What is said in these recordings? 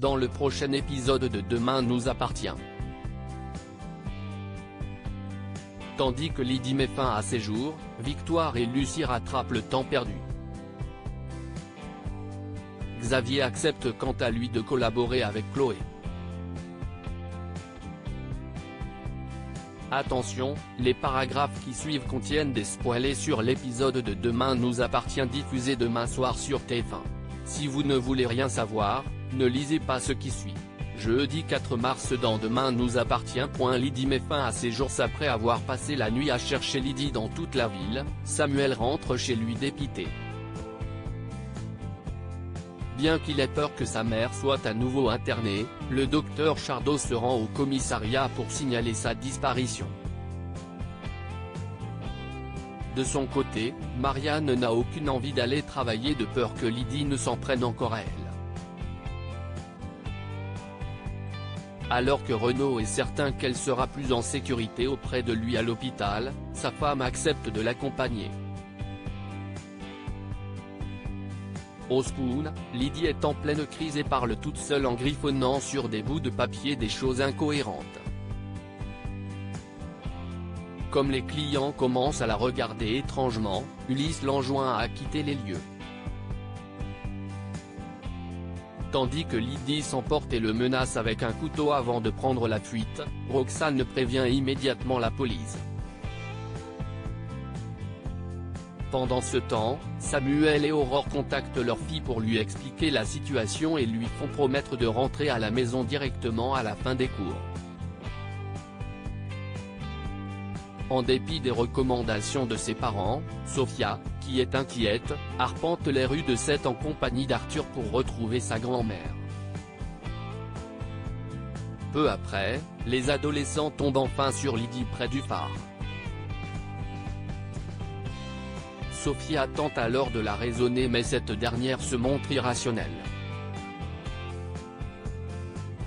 dans le prochain épisode de Demain nous appartient. Tandis que Lydie met fin à ses jours, Victoire et Lucie rattrapent le temps perdu. Xavier accepte quant à lui de collaborer avec Chloé. Attention, les paragraphes qui suivent contiennent des spoilers sur l'épisode de Demain nous appartient diffusé demain soir sur TF1. Si vous ne voulez rien savoir, ne lisez pas ce qui suit. Jeudi 4 mars dans Demain nous appartient. Lydie met fin à ses jours après avoir passé la nuit à chercher Lydie dans toute la ville. Samuel rentre chez lui dépité. Bien qu'il ait peur que sa mère soit à nouveau internée, le docteur Chardot se rend au commissariat pour signaler sa disparition. De son côté, Marianne n'a aucune envie d'aller travailler de peur que Lydie ne s'en prenne encore à elle. Alors que Renaud est certain qu'elle sera plus en sécurité auprès de lui à l'hôpital, sa femme accepte de l'accompagner. Au Spoon, Lydie est en pleine crise et parle toute seule en griffonnant sur des bouts de papier des choses incohérentes. Comme les clients commencent à la regarder étrangement, Ulysse l'enjoint à quitter les lieux. Tandis que Lydie s'emporte et le menace avec un couteau avant de prendre la fuite, Roxane prévient immédiatement la police. Pendant ce temps, Samuel et Aurore contactent leur fille pour lui expliquer la situation et lui font promettre de rentrer à la maison directement à la fin des cours. En dépit des recommandations de ses parents, Sophia, qui est inquiète, arpente les rues de Sète en compagnie d'Arthur pour retrouver sa grand-mère. Peu après, les adolescents tombent enfin sur Lydie près du phare. Sophia tente alors de la raisonner mais cette dernière se montre irrationnelle.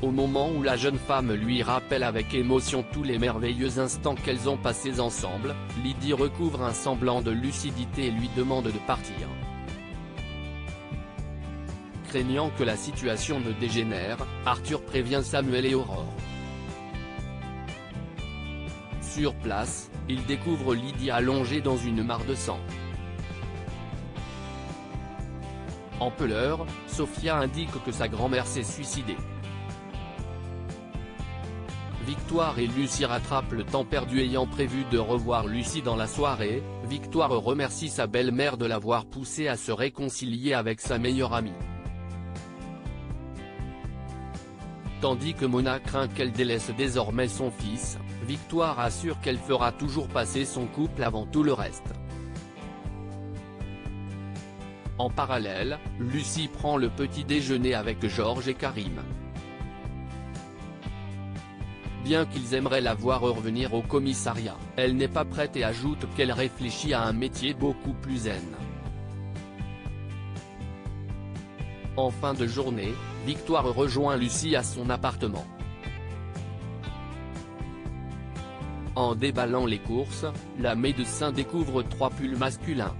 Au moment où la jeune femme lui rappelle avec émotion tous les merveilleux instants qu'elles ont passés ensemble, Lydie recouvre un semblant de lucidité et lui demande de partir. Craignant que la situation ne dégénère, Arthur prévient Samuel et Aurore. Sur place, il découvre Lydie allongée dans une mare de sang. En pleurs, Sophia indique que sa grand-mère s'est suicidée. Victoire et Lucie rattrapent le temps perdu. Ayant prévu de revoir Lucie dans la soirée, Victoire remercie sa belle-mère de l'avoir poussée à se réconcilier avec sa meilleure amie. Tandis que Mona craint qu'elle délaisse désormais son fils, Victoire assure qu'elle fera toujours passer son couple avant tout le reste. En parallèle, Lucie prend le petit déjeuner avec Georges et Karim. Bien qu'ils aimeraient la voir revenir au commissariat, elle n'est pas prête et ajoute qu'elle réfléchit à un métier beaucoup plus zen. En fin de journée, Victoire rejoint Lucie à son appartement. En déballant les courses, la médecin découvre 3 pulls masculins.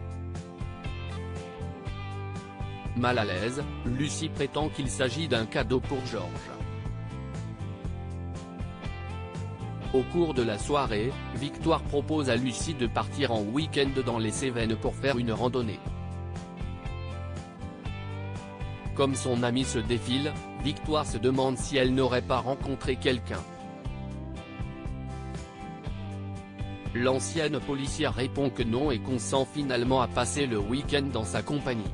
Mal à l'aise, Lucie prétend qu'il s'agit d'un cadeau pour Georges. Au cours de la soirée, Victoire propose à Lucie de partir en week-end dans les Cévennes pour faire une randonnée. Comme son amie se défile, Victoire se demande si elle n'aurait pas rencontré quelqu'un. L'ancienne policière répond que non et consent finalement à passer le week-end dans sa compagnie.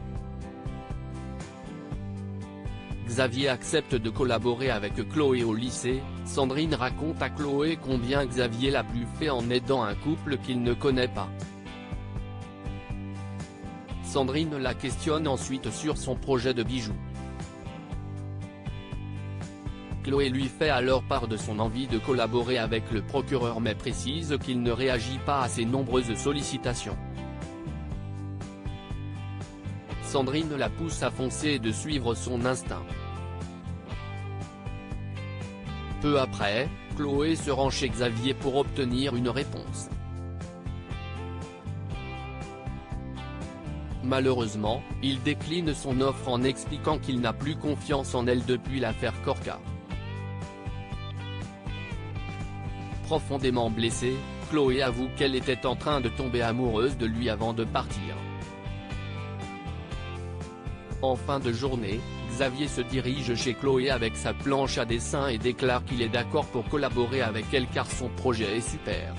Xavier accepte de collaborer avec Chloé au lycée. Sandrine raconte à Chloé combien Xavier l'a bluffé en aidant un couple qu'il ne connaît pas. Sandrine la questionne ensuite sur son projet de bijoux. Chloé lui fait alors part de son envie de collaborer avec le procureur mais précise qu'il ne réagit pas à ses nombreuses sollicitations. Sandrine la pousse à foncer et de suivre son instinct. Peu après, Chloé se rend chez Xavier pour obtenir une réponse. Malheureusement, il décline son offre en expliquant qu'il n'a plus confiance en elle depuis l'affaire Corca. Profondément blessée, Chloé avoue qu'elle était en train de tomber amoureuse de lui avant de partir. En fin de journée, Xavier se dirige chez Chloé avec sa planche à dessin et déclare qu'il est d'accord pour collaborer avec elle car son projet est super.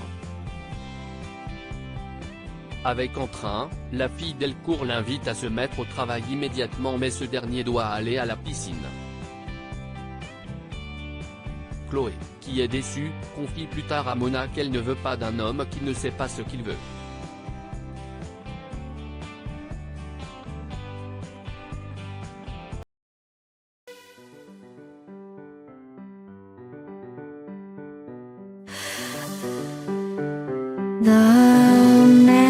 Avec entrain, la fille Delcourt l'invite à se mettre au travail immédiatement mais ce dernier doit aller à la piscine. Chloé, qui est déçue, confie plus tard à Mona qu'elle ne veut pas d'un homme qui ne sait pas ce qu'il veut. The